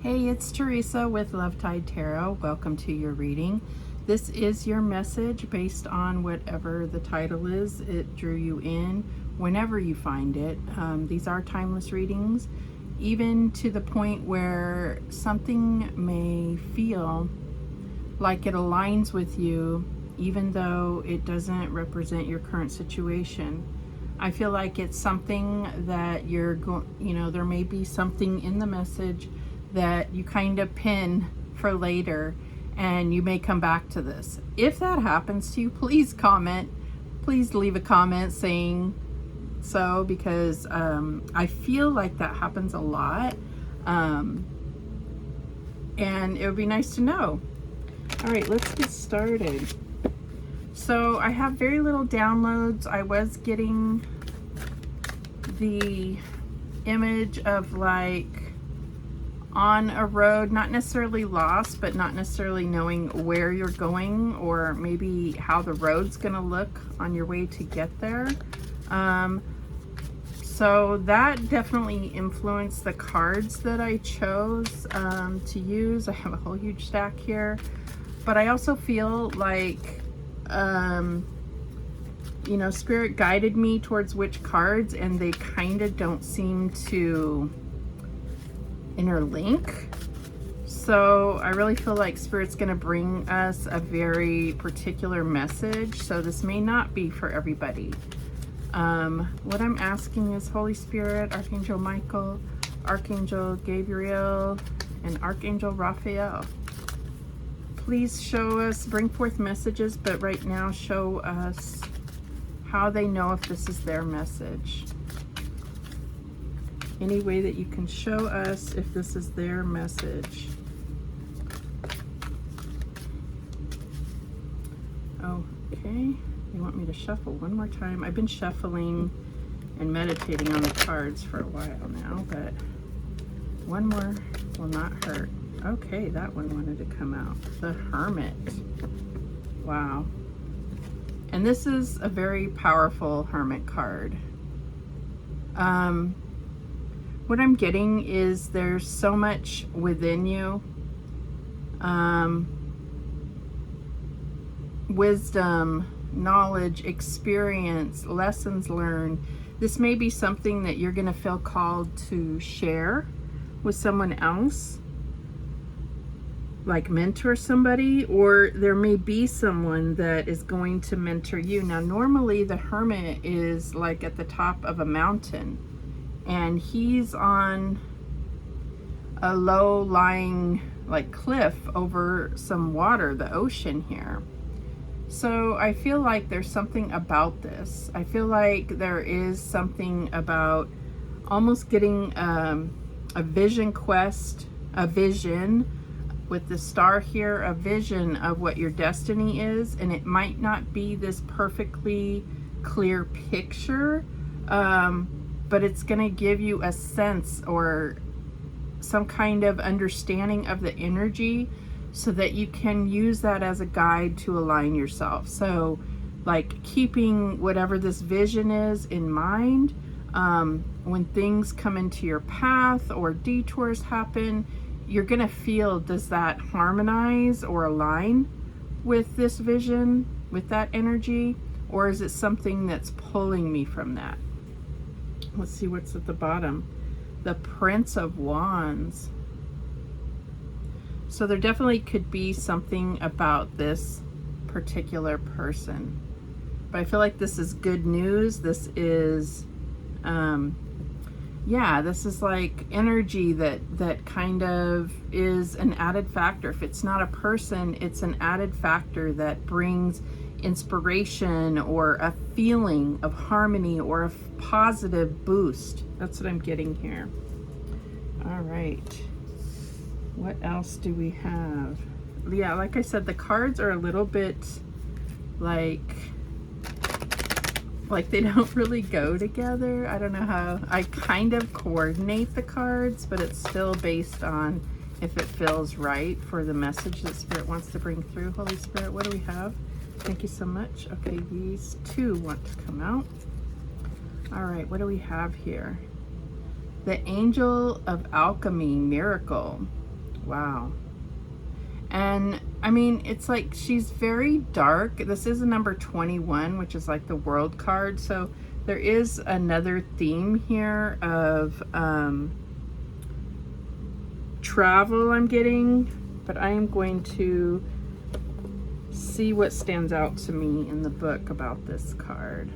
Hey, it's Teresa with Love Tide Tarot. Welcome to your reading. This is your message based on whatever the title is. It drew you in whenever you find it. These are timeless readings, even to the point where something may feel like it aligns with you, even though it doesn't represent your current situation. I feel like it's something that there may be something in the message that you kind of pin for later, and you may come back to this. If that happens to you, please comment. Please leave a comment saying so, because I feel like that happens a lot, and it would be nice to know. All right, let's get started. So I have very little downloads. I was getting the image of like on a road, not necessarily lost, but not necessarily knowing where you're going, or maybe how the road's gonna look on your way to get there. So that definitely influenced the cards that I chose to use. I have a whole huge stack here, but I also feel like Spirit guided me towards which cards, and they kind of don't seem to interlink. So I really feel like Spirit's going to bring us a very particular message. So this may not be for everybody. What I'm asking is Holy Spirit, Archangel Michael, Archangel Gabriel, and Archangel Raphael, please show us, bring forth messages, but right now show us how they know if this is their message. Any way that you can show us if this is their message. Okay, you want me to shuffle one more time? I've been shuffling and meditating on the cards for a while now, but one more will not hurt. Okay, that one wanted to come out. The Hermit. Wow. And this is a very powerful Hermit card. What I'm getting is there's so much within you. Wisdom, knowledge, experience, lessons learned. This may be something that you're going to feel called to share with someone else, like mentor somebody, or there may be someone that is going to mentor you. Now, normally the Hermit is like at the top of a mountain, and he's on a low-lying like cliff over some water, the ocean here. So I feel like there's something about this. I feel like there is something about almost getting a vision quest, a vision with the star here, a vision of what your destiny is. And it might not be this perfectly clear picture, but it's going to give you a sense or some kind of understanding of the energy, so that you can use that as a guide to align yourself. So like keeping whatever this vision is in mind, when things come into your path or detours happen, you're gonna feel, does that harmonize or align with this vision, with that energy, or is it something that's pulling me from that? Let's see what's at the bottom. The Prince of Wands. So there definitely could be something about this particular person, but I feel like this is good news. This is this is like energy that kind of is an added factor. If it's not a person, it's an added factor that brings inspiration or a feeling of harmony or a positive boost. That's what I'm getting here. All right, what else do we have? Yeah, like I said, the cards are a little bit like they don't really go together. I don't know how. I kind of coordinate the cards, but it's still based on if it feels right for the message that Spirit wants to bring through. Holy Spirit, what do we have? Thank you so much. Okay, these two want to come out. All right, what do we have here? The Angel of Alchemy, Miracle. Wow. And I mean, it's like she's very dark. This is a number 21, which is like the world card. So there is another theme here of travel I'm getting, but I am going to see what stands out to me in the book about this card.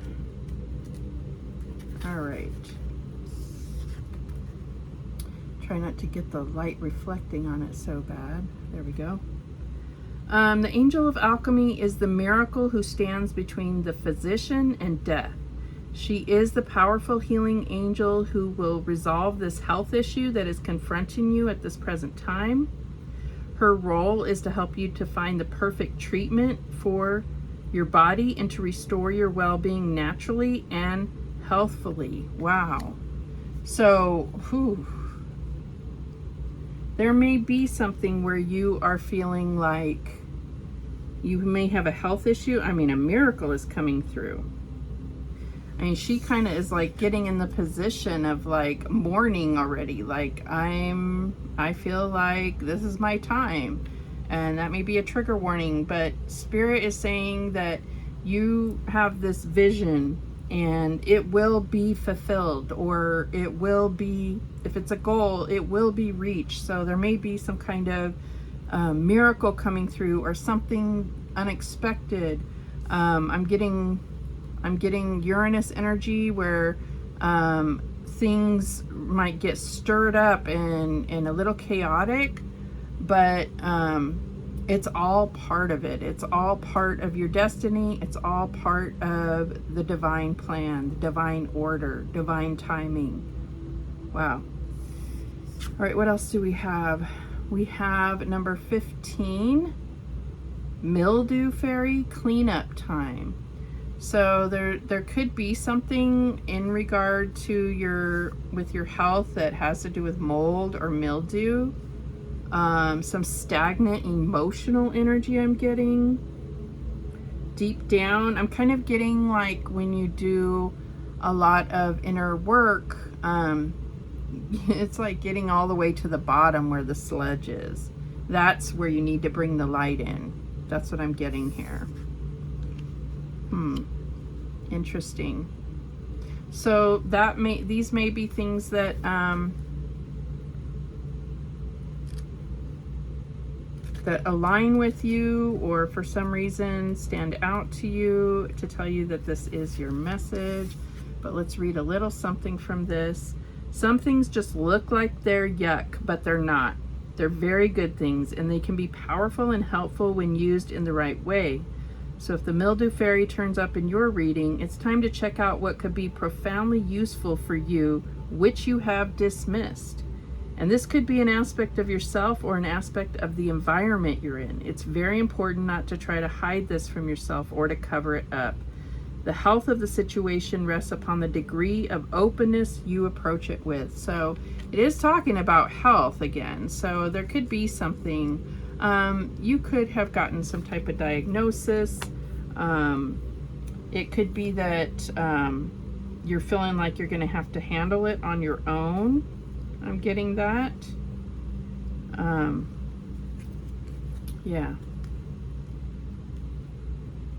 All right. Try not to get the light reflecting on it so bad. There we go. The angel of alchemy is the miracle who stands between the physician and death. She is the powerful healing angel who will resolve this health issue that is confronting you at this present time. Her role is to help you to find the perfect treatment for your body and to restore your well-being naturally and healthfully. Wow. So, there may be something where you are feeling like you may have a health issue. I mean, a miracle is coming through. I mean, she kind of is like getting in the position of like mourning already. Like, I feel like this is my time. And that may be a trigger warning, but Spirit is saying that you have this vision and it will be fulfilled, or it will be, if it's a goal, it will be reached. So there may be some kind of miracle coming through or something unexpected. I'm getting Uranus energy where things might get stirred up and a little chaotic, but it's all part of it. It's all part of your destiny. It's all part of the divine plan, the divine order, divine timing. Wow. All right, what else do we have? We have number 15, Mildew Fairy Cleanup Time. So there could be something in regard to with your health that has to do with mold or mildew. Some stagnant emotional energy I'm getting. Deep down, I'm kind of getting like when you do a lot of inner work, it's like getting all the way to the bottom where the sludge is. That's where you need to bring the light in. That's what I'm getting here. Interesting. So these may be things that that align with you, or for some reason stand out to you to tell you that this is your message. But let's read a little something from this. Some things just look like they're yuck, but they're not. They're very good things, and they can be powerful and helpful when used in the right way. So if the Mildew Fairy turns up in your reading, it's time to check out what could be profoundly useful for you, which you have dismissed. And this could be an aspect of yourself or an aspect of the environment you're in. It's very important not to try to hide this from yourself or to cover it up. The health of the situation rests upon the degree of openness you approach it with. So it is talking about health again. So there could be something, you could have gotten some type of diagnosis. It could be that you're feeling like you're going to have to handle it on your own. I'm getting that. Yeah.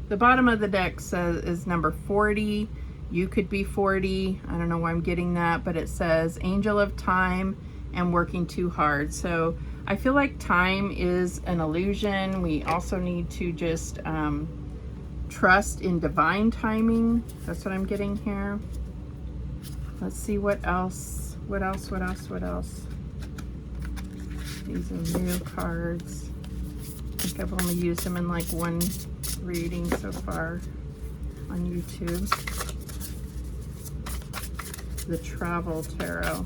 The bottom of the deck is number 40. You could be 40. I don't know why I'm getting that, but it says Angel of Time and Working Too Hard. So I feel like time is an illusion. We also need to just trust in divine timing. That's what I'm getting here. Let's see what else. What else? These are new cards. I think I've only used them in like one reading so far on YouTube. The Travel Tarot.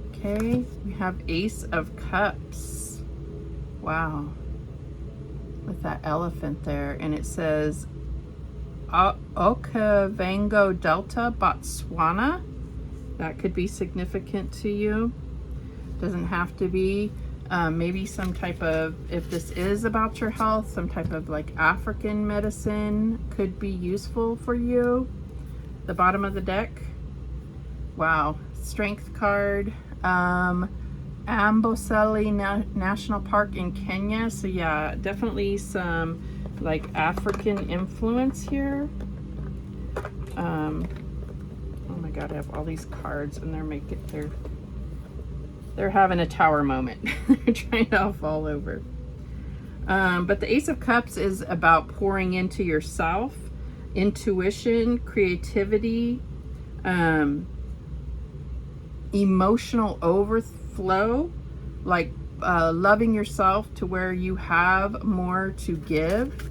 Okay, we have Ace of Cups. Wow. With that elephant there. And it says Okavango Delta, Botswana. That could be significant to you. Doesn't have to be. Maybe some type of, if this is about your health, some type of like African medicine could be useful for you. The bottom of the deck. Wow. Strength card. Amboseli National Park in Kenya. So yeah, definitely some like African influence here. Oh my God, I have all these cards and they're having a tower moment. They're trying to fall over. But the Ace of Cups is about pouring into yourself, intuition, creativity, emotional overflow, like loving yourself to where you have more to give.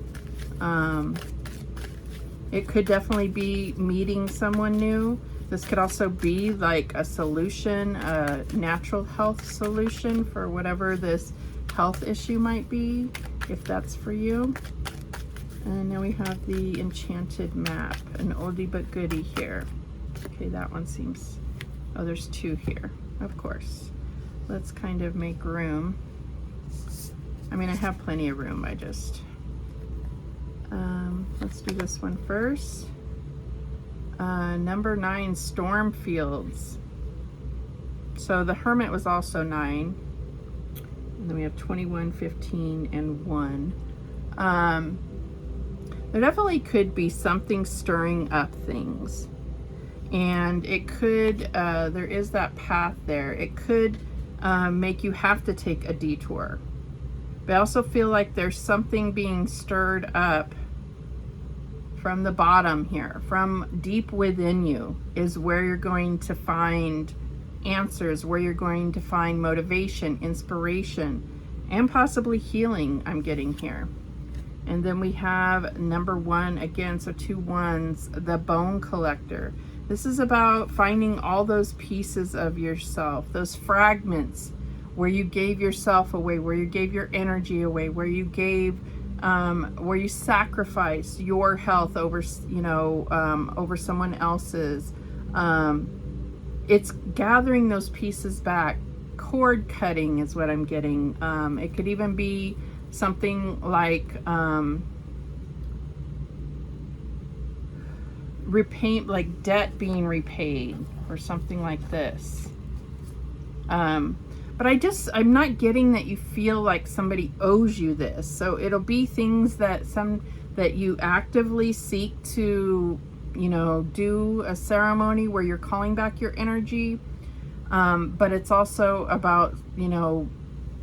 It could definitely be meeting someone new. This could also be like a solution, a natural health solution for whatever this health issue might be, if that's for you. And now we have the Enchanted Map, an oldie but goodie here. Okay, that one seems, oh, there's two here, of course. Let's kind of make room. I mean, I have plenty of room, let's do this one first. Number 9, Stormfields. So the Hermit was also 9. And then we have 21, 15, and 1. There definitely could be something stirring up things. And it could, there is that path there. It could make you have to take a detour. But I also feel like there's something being stirred up from the bottom here, from deep within you is where you're going to find answers, where you're going to find motivation, inspiration, and possibly healing, I'm getting here. And then we have number 1 again, so 2 1s, the Bone Collector. This is about finding all those pieces of yourself, those fragments where you gave yourself away, where you gave your energy away, where you gave, where you sacrificed your health over, over someone else's. It's gathering those pieces back. Cord cutting is what I'm getting. It could even be something like like debt being repaid or something like this. But I'm not getting that you feel like somebody owes you this. So it'll be things that you actively seek to, do a ceremony where you're calling back your energy. But it's also about,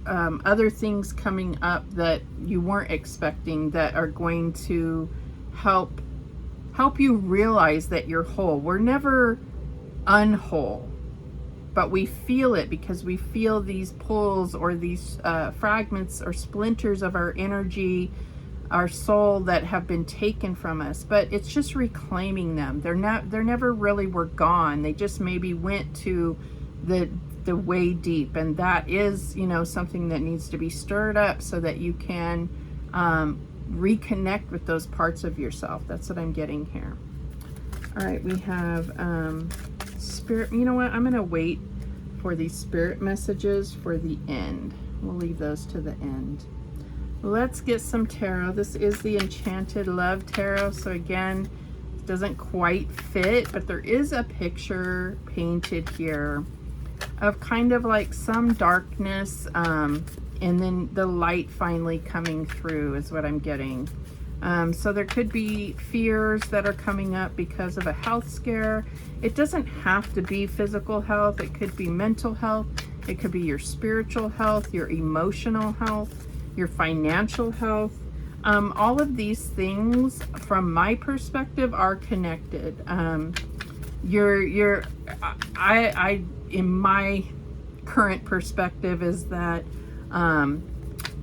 other things coming up that you weren't expecting that are going to help you realize that you're whole. We're never unwhole, but we feel it because we feel these pulls or these fragments or splinters of our energy, our soul that have been taken from us. But it's just reclaiming them. They're never really were gone. They just maybe went to the way deep, and that is something that needs to be stirred up so that you can reconnect with those parts of yourself. That's what I'm getting here. All right, we have spirit. You know what, I'm gonna wait for these spirit messages for the end. We'll leave those to the end. Let's get some tarot. This is the Enchanted Love Tarot. So again, it doesn't quite fit, but there is a picture painted here of kind of like some darkness, and then the light finally coming through is what I'm getting. So there could be fears that are coming up because of a health scare. It doesn't have to be physical health. It could be mental health. It could be your spiritual health, your emotional health, your financial health. All of these things, from my perspective, are connected. In my current perspective is that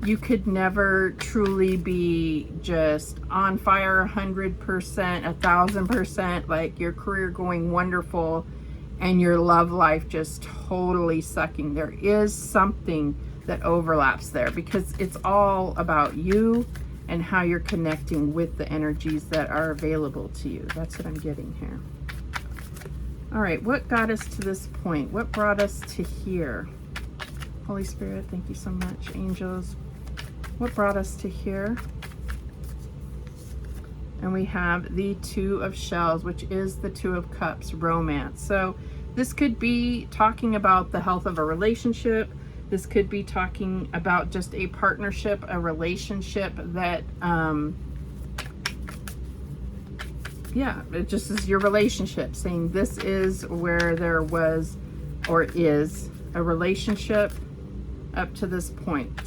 you could never truly be just on fire 100%, 1,000%, like your career going wonderful and your love life just totally sucking. There is something that overlaps there because it's all about you and how you're connecting with the energies that are available to you. That's what I'm getting here. All right, what got us to this point? What brought us to here? Holy Spirit, thank you so much. Angels, what brought us to here? And we have the Two of Shells, which is the Two of Cups, romance. So This could be talking about the health of a relationship. This could be talking about just a partnership, a relationship that, yeah, it just is your relationship, saying this is where there was or is a relationship up to this point.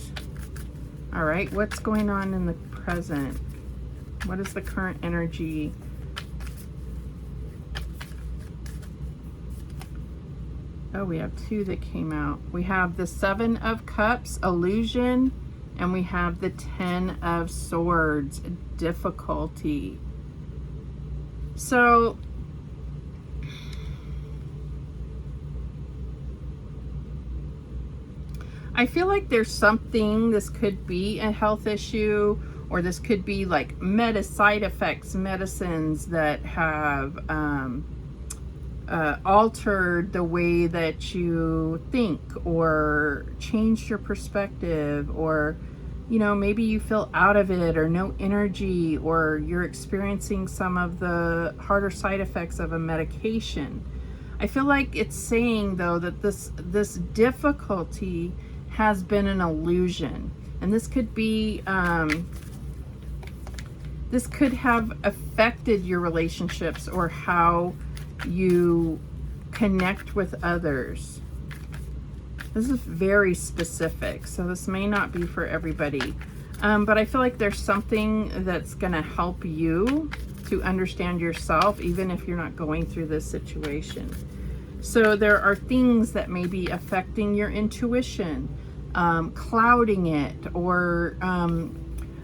All right, what's going on in the present? What is the current energy? Oh, we have two that came out. We have the Seven of Cups, illusion, and we have the Ten of Swords, difficulty. So I feel like there's something, this could be a health issue, or this could be like side effects, medicines that have altered the way that you think, or changed your perspective, or maybe you feel out of it, or no energy, or you're experiencing some of the harder side effects of a medication. I feel like it's saying though that this difficulty has been an illusion, and this could be this could have affected your relationships or how you connect with others. This is very specific, so this may not be for everybody, but I feel like there's something that's going to help you to understand yourself, even if you're not going through this situation. So there are things that may be affecting your intuition, clouding it, or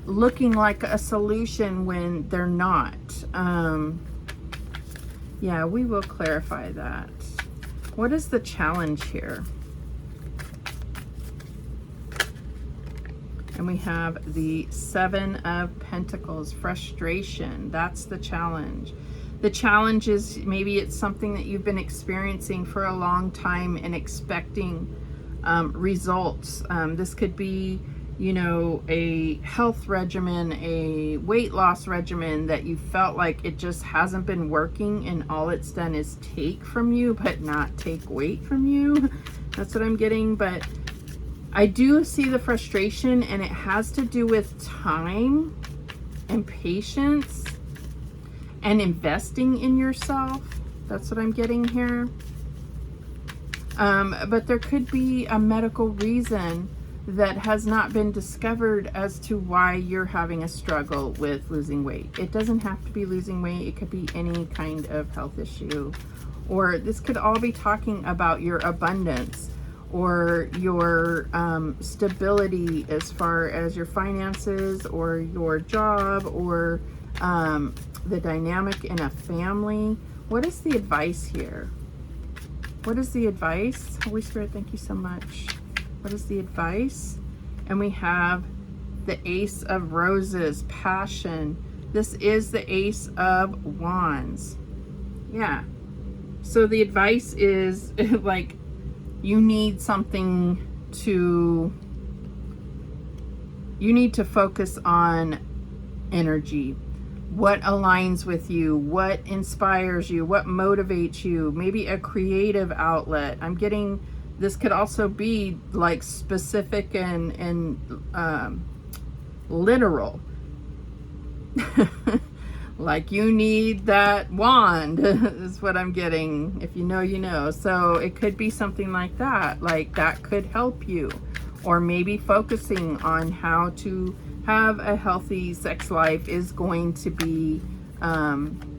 looking like a solution when they're not. Yeah, we will clarify that. What is the challenge here? And we have the Seven of Pentacles, frustration. That's the challenge. The challenge is maybe it's something that you've been experiencing for a long time and expecting results. This could be, a health regimen, a weight loss regimen that you felt like it just hasn't been working, and all it's done is take from you but not take weight from you. That's what I'm getting. But I do see the frustration, and it has to do with time and patience and investing in yourself. That's what I'm getting here. But there could be a medical reason that has not been discovered as to why you're having a struggle with losing weight. It doesn't have to be losing weight. It could be any kind of health issue. Or this could all be talking about your abundance, or your stability as far as your finances, or your job, or the dynamic in a family. What is the advice here? What is the advice? Holy Spirit, thank you so much. What is the advice? And we have the Ace of Roses, passion. This is the Ace of Wands. Yeah. So the advice is like, you need something to, you need to focus on energy. What aligns with you? What inspires you? What motivates you? Maybe a creative outlet. I'm getting, this could also be like specific and literal. Like you need that wand is what I'm getting. If you know, you know. So it could be something like that. Like that could help you. Or maybe focusing on how to have a healthy sex life is going to be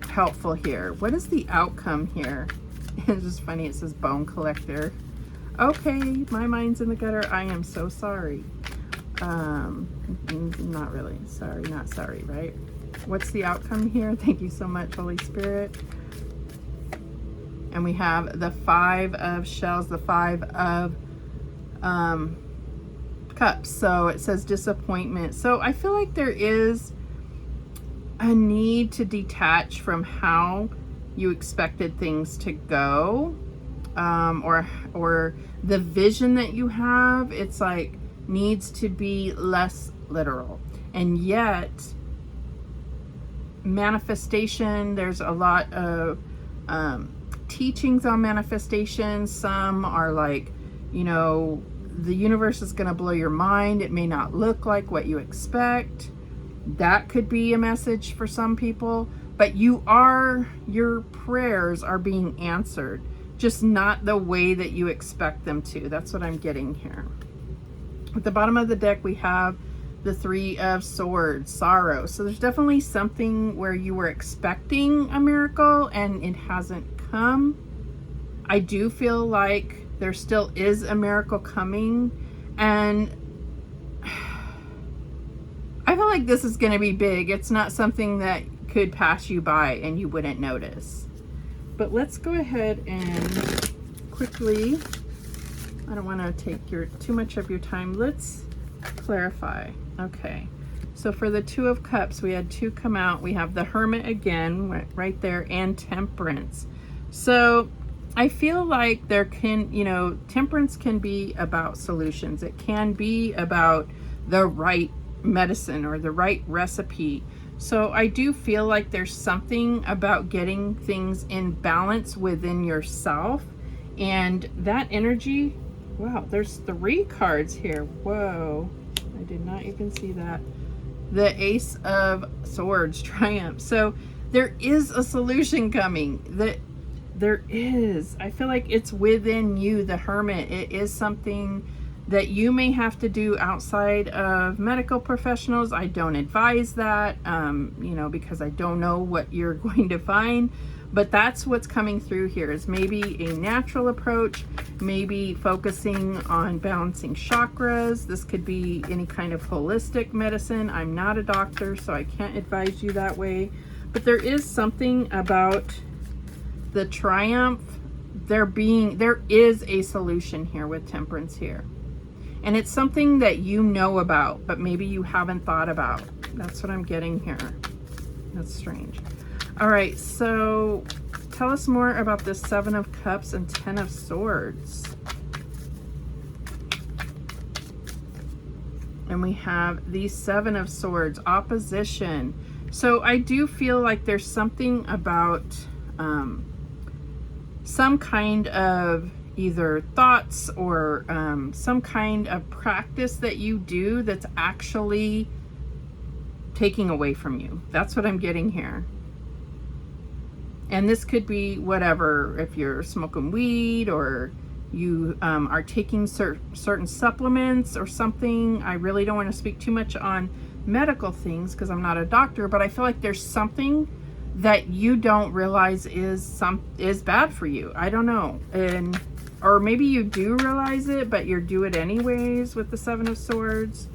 helpful here. What is the outcome here? It's just funny. It says bone collector. Okay, my mind's in the gutter. I am so sorry. Not really. Sorry, not sorry, right? What's the outcome here? Thank you so much, Holy Spirit. And we have the Five of Shells, the Five of Cups. So it says disappointment. So I feel like there is a need to detach from how you expected things to go, or the vision that you have. It's like needs to be less literal. And yet manifestation, there's a lot of teachings on manifestation. Some are like, you know, the universe is going to blow your mind. It may not look like what you expect. That could be a message for some people, but your prayers are being answered, just not the way that you expect them to. That's what I'm getting here. At the bottom of the deck, we have the Three of Swords, sorrow. So there's definitely something where you were expecting a miracle and it hasn't come. I do feel like there still is a miracle coming, and I feel like this is going to be big. It's not something that could pass you by and you wouldn't notice. But let's go ahead and quickly, I don't want to take too much of your time. Let's clarify. Okay. So for the Two of Cups, we had two come out. We have the Hermit again right there, and Temperance. So I feel like there can, you know, Temperance can be about solutions. It can be about the right medicine or the right recipe. So I do feel like there's something about getting things in balance within yourself, and that energy, wow, there's 3 cards here. Whoa, I did not even see that. The Ace of Swords, Triumph. So there is a solution coming. There is. I feel like it's within you, the Hermit. It is something that you may have to do outside of medical professionals. I don't advise that, you know, because I don't know what you're going to find. But that's what's coming through here, is maybe a natural approach, maybe focusing on balancing chakras. This could be any kind of holistic medicine. I'm not a doctor, so I can't advise you that way. But there is something about the Triumph. There is a solution here with Temperance here. And it's something that you know about, but maybe you haven't thought about. That's what I'm getting here. That's strange. All right, so tell us more about the Seven of Cups and Ten of Swords. And we have the Seven of Swords, opposition. So I do feel like there's something about some kind of either thoughts or some kind of practice that you do that's actually taking away from you. That's what I'm getting here. And this could be whatever, if you're smoking weed or you are taking certain supplements or something. I really don't want to speak too much on medical things because I'm not a doctor, but I feel like there's something that you don't realize is bad for you. I don't know. Or maybe you do realize it, but you do it anyways with the Seven of Swords.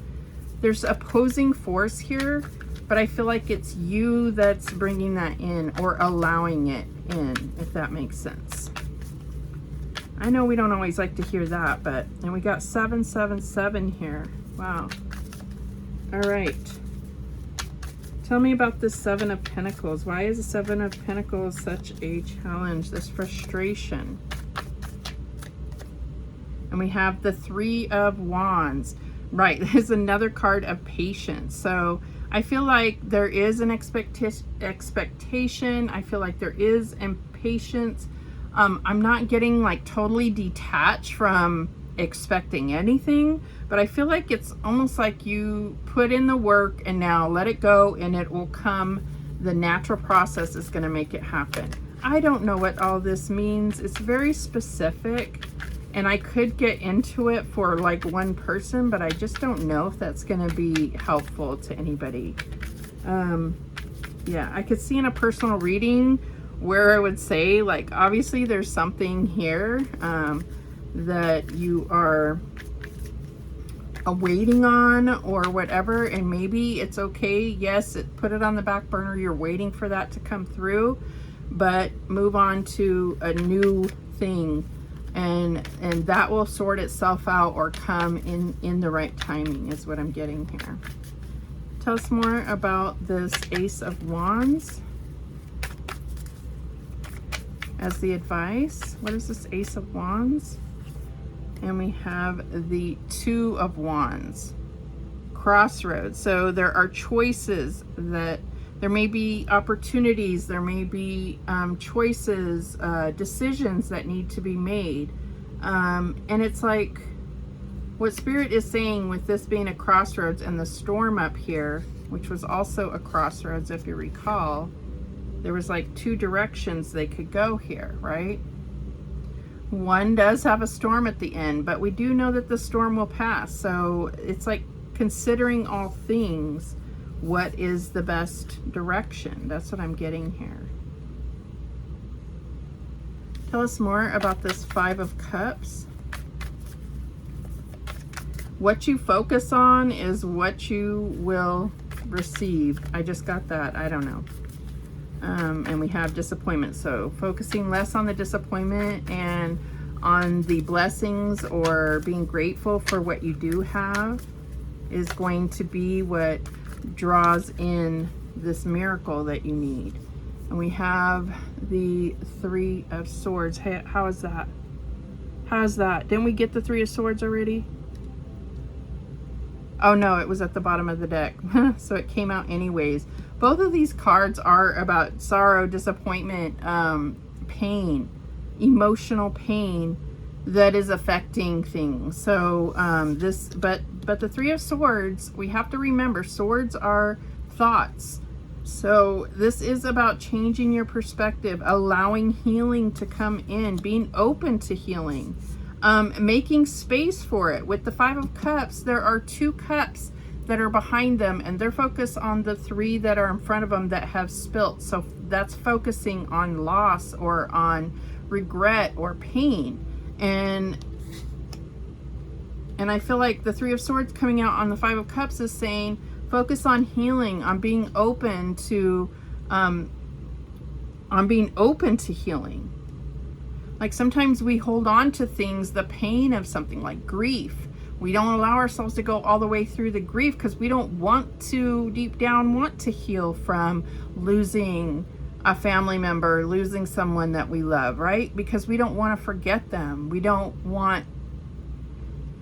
There's opposing force here, but I feel like it's you that's bringing that in or allowing it in, if that makes sense. I know we don't always like to hear that, but, and we got 777 here. Wow. All right. Tell me about the Seven of Pentacles. Why is the Seven of Pentacles such a challenge, this frustration? And we have the Three of Wands. Right, there's another card of patience. So I feel like there is an expectation. I feel like there is impatience. I'm not getting like totally detached from expecting anything, but I feel like it's almost like you put in the work and now let it go and it will come. The natural process is going to make it happen. I don't know what all this means. It's very specific. And I could get into it for like one person, but I just don't know if that's going to be helpful to anybody. Yeah, I could see in a personal reading where I would say, like, obviously there's something here that you are waiting on or whatever, and maybe it's okay. Yes, put it on the back burner. You're waiting for that to come through, but move on to a new thing. And that will sort itself out or come in the right timing is what I'm getting here. Tell us more about this Ace of Wands as the advice. What is this Ace of Wands? And we have the Two of Wands. Crossroads. So there are choices that There may be opportunities, there may be choices, decisions that need to be made. And it's like, what Spirit is saying with this being a crossroads and the storm up here, which was also a crossroads, if you recall, there was like two directions they could go here, right? One does have a storm at the end, but we do know that the storm will pass. So it's like considering all things, what is the best direction? That's what I'm getting here. Tell us more about this Five of Cups. What you focus on is what you will receive. I just got that. I don't know. And we have disappointment. So focusing less on the disappointment and on the blessings or being grateful for what you do have is going to be what draws in this miracle that you need. And we have the Three of Swords. Hey, how is that? How's that? Didn't we get the Three of Swords already? Oh no, it was at the bottom of the deck. So it came out anyways. Both of these cards are about sorrow, disappointment, pain, emotional pain that is affecting things. So but the Three of Swords, we have to remember, swords are thoughts. So this is about changing your perspective, allowing healing to come in, being open to healing, making space for it. With the Five of Cups, there are two cups that are behind them, and they're focused on the three that are in front of them that have spilt. So that's focusing on loss or on regret or pain. And I feel like the Three of Swords coming out on the Five of Cups is saying, focus on healing, on being open to healing. Like sometimes we hold on to things, the pain of something like grief. We don't allow ourselves to go all the way through the grief because we don't want to, deep down, want to heal from losing a family member, losing someone that we love, right? Because we don't want to forget them. We don't want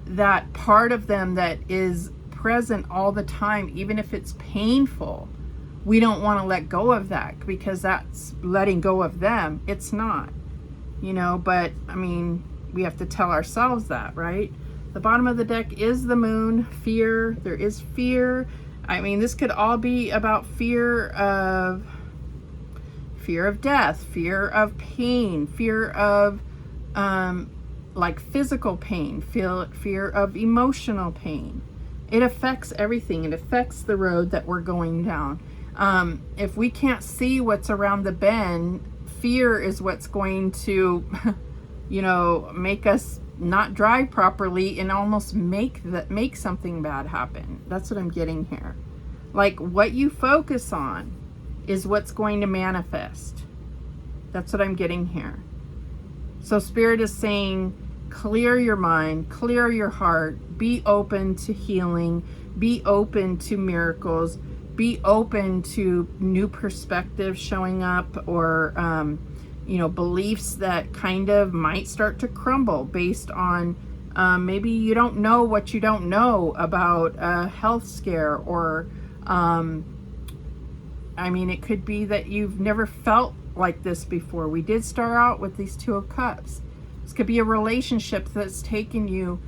that part of them that is present all the time, even if it's painful. We don't want to let go of that because that's letting go of them. It's not, but I mean, we have to tell ourselves that, right? The bottom of the deck is the Moon, fear. There is fear. I mean, this could all be about fear of death, fear of pain, fear of like physical pain, fear of emotional pain. It affects everything. It affects the road that we're going down. If we can't see what's around the bend, fear is what's going to, make us not drive properly and almost make something bad happen. That's what I'm getting here. Like what you focus on is what's going to manifest. That's what I'm getting here. So Spirit is saying, clear your mind, clear your heart, be open to healing, be open to miracles, be open to new perspectives showing up, or beliefs that kind of might start to crumble based on maybe you don't know what you don't know about a health scare, or it could be that you've never felt like this before. We did start out with these Two of Cups. This could be a relationship that's taken you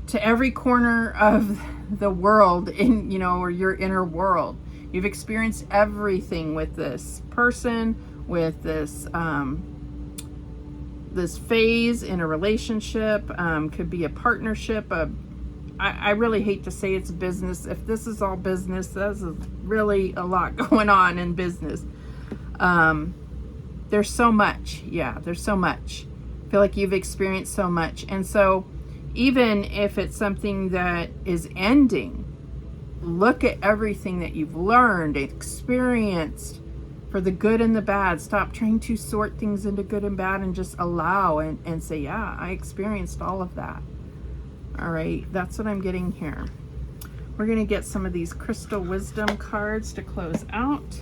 to every corner of the world or your inner world. You've experienced everything with this person, with this this phase in a relationship. Could be a partnership. I really hate to say it's business. If this is all business, there's really a lot going on in business. There's so much. Yeah, there's so much. I feel like you've experienced so much. And so even if it's something that is ending, look at everything that you've learned, experienced, for the good and the bad. Stop trying to sort things into good and bad and just allow and say, yeah, I experienced all of that. All right, that's what I'm getting here. We're going to get some of these crystal wisdom cards to close out.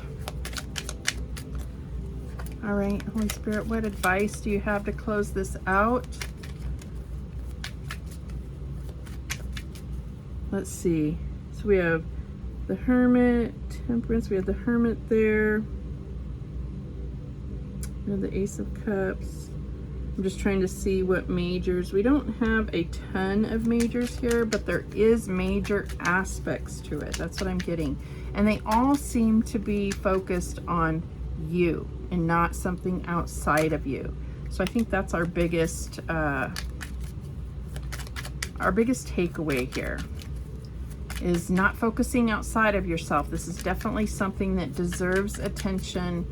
All right, Holy Spirit, what advice do you have to close this out? Let's see. So we have the Hermit, Temperance. We have the Hermit there. We have the Ace of Cups. I'm just trying to see what majors. We don't have a ton of majors here, but there is major aspects to it. That's what I'm getting. And they all seem to be focused on you and not something outside of you. So I think that's our biggest takeaway here, is not focusing outside of yourself. This is definitely something that deserves attention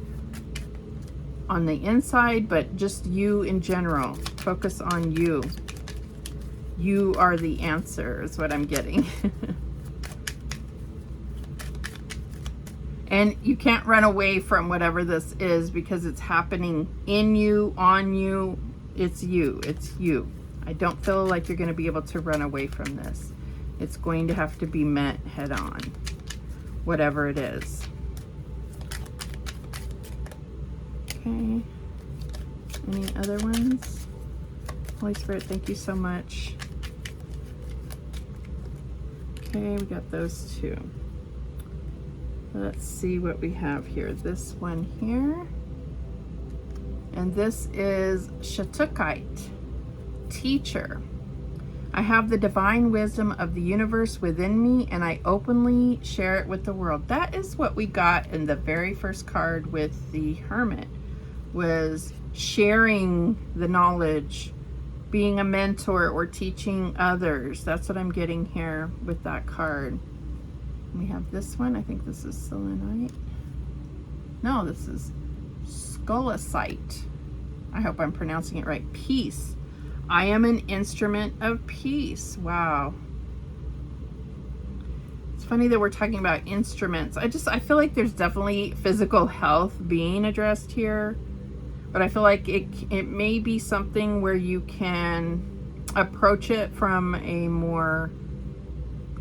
on the inside, but just you in general. Focus on you. You are the answer is what I'm getting. And you can't run away from whatever this is, because it's happening in you, on you. It's you. It's you. I don't feel like you're going to be able to run away from this. It's going to have to be met head on, whatever it is. Okay. Any other ones? Holy Spirit, thank you so much. Okay, we got those two. Let's see what we have here. This one here. And this is Shatukite, teacher. I have the divine wisdom of the universe within me, and I openly share it with the world. That is what we got in the very first card with the Hermit, was sharing the knowledge, being a mentor or teaching others. That's what I'm getting here with that card. We have this one. I think this is selenite. No, this is scolecite. I hope I'm pronouncing it right. Peace. I am an instrument of peace. Wow. It's funny that we're talking about instruments. I feel like there's definitely physical health being addressed here, but I feel like it may be something where you can approach it from a more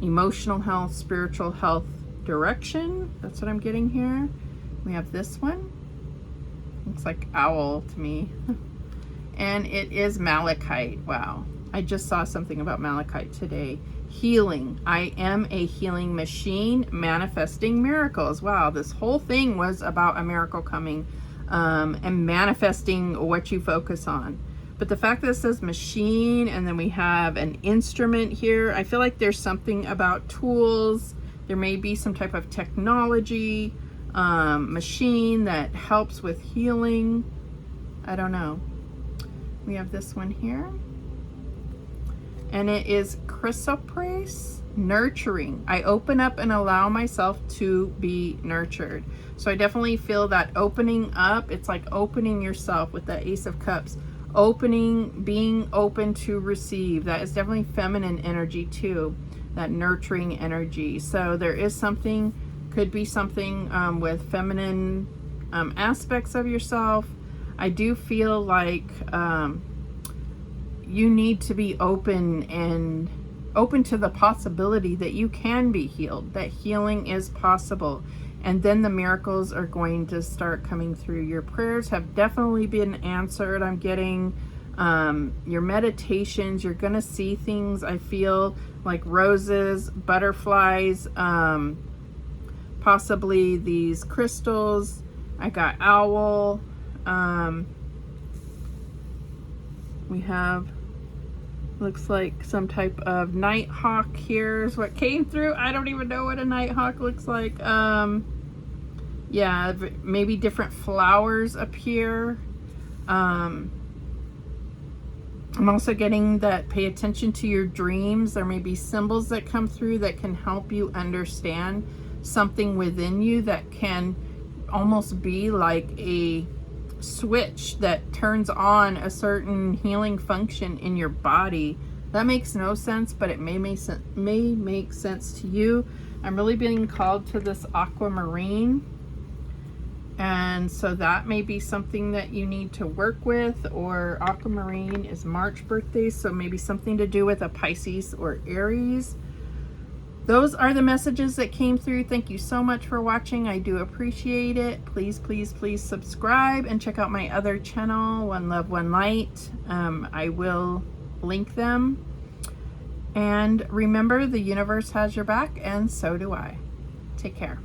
emotional health, spiritual health direction. That's what I'm getting here. We have this one. Looks like owl to me. And it is malachite. Wow. I just saw something about malachite today. Healing. I am a healing machine manifesting miracles. Wow. This whole thing was about a miracle coming and manifesting what you focus on. But the fact that it says machine and then we have an instrument here, I feel like there's something about tools. There may be some type of technology, machine that helps with healing. I don't know. We have this one here. And it is chrysoprase, nurturing. I open up and allow myself to be nurtured. So I definitely feel that opening up. It's like opening yourself with the Ace of Cups. Opening, being open to receive. That is definitely feminine energy too, that nurturing energy. So there is something, could be something with feminine aspects of yourself. I do feel like you need to be open and open to the possibility that you can be healed, that healing is possible. And then the miracles are going to start coming through. Your prayers have definitely been answered. I'm getting your meditations. You're going to see things, I feel, like roses, butterflies, possibly these crystals. I got owl. We have, looks like some type of nighthawk here is what came through. I don't even know what a nighthawk looks like. Yeah, maybe different flowers appear. I'm also getting that pay attention to your dreams. There may be symbols that come through that can help you understand something within you that can almost be like a switch that turns on a certain healing function in your body. That makes no sense, but it may make sense to you. I'm really being called to this aquamarine, and so that may be something that you need to work with. Or aquamarine is March birthday, so maybe something to do with a Pisces or Aries. Those are the messages that came through. Thank you so much for watching. I do appreciate it. Please, please, please subscribe and check out my other channel, One Love, One Light. I will link them. And remember, the universe has your back, and so do I. Take care.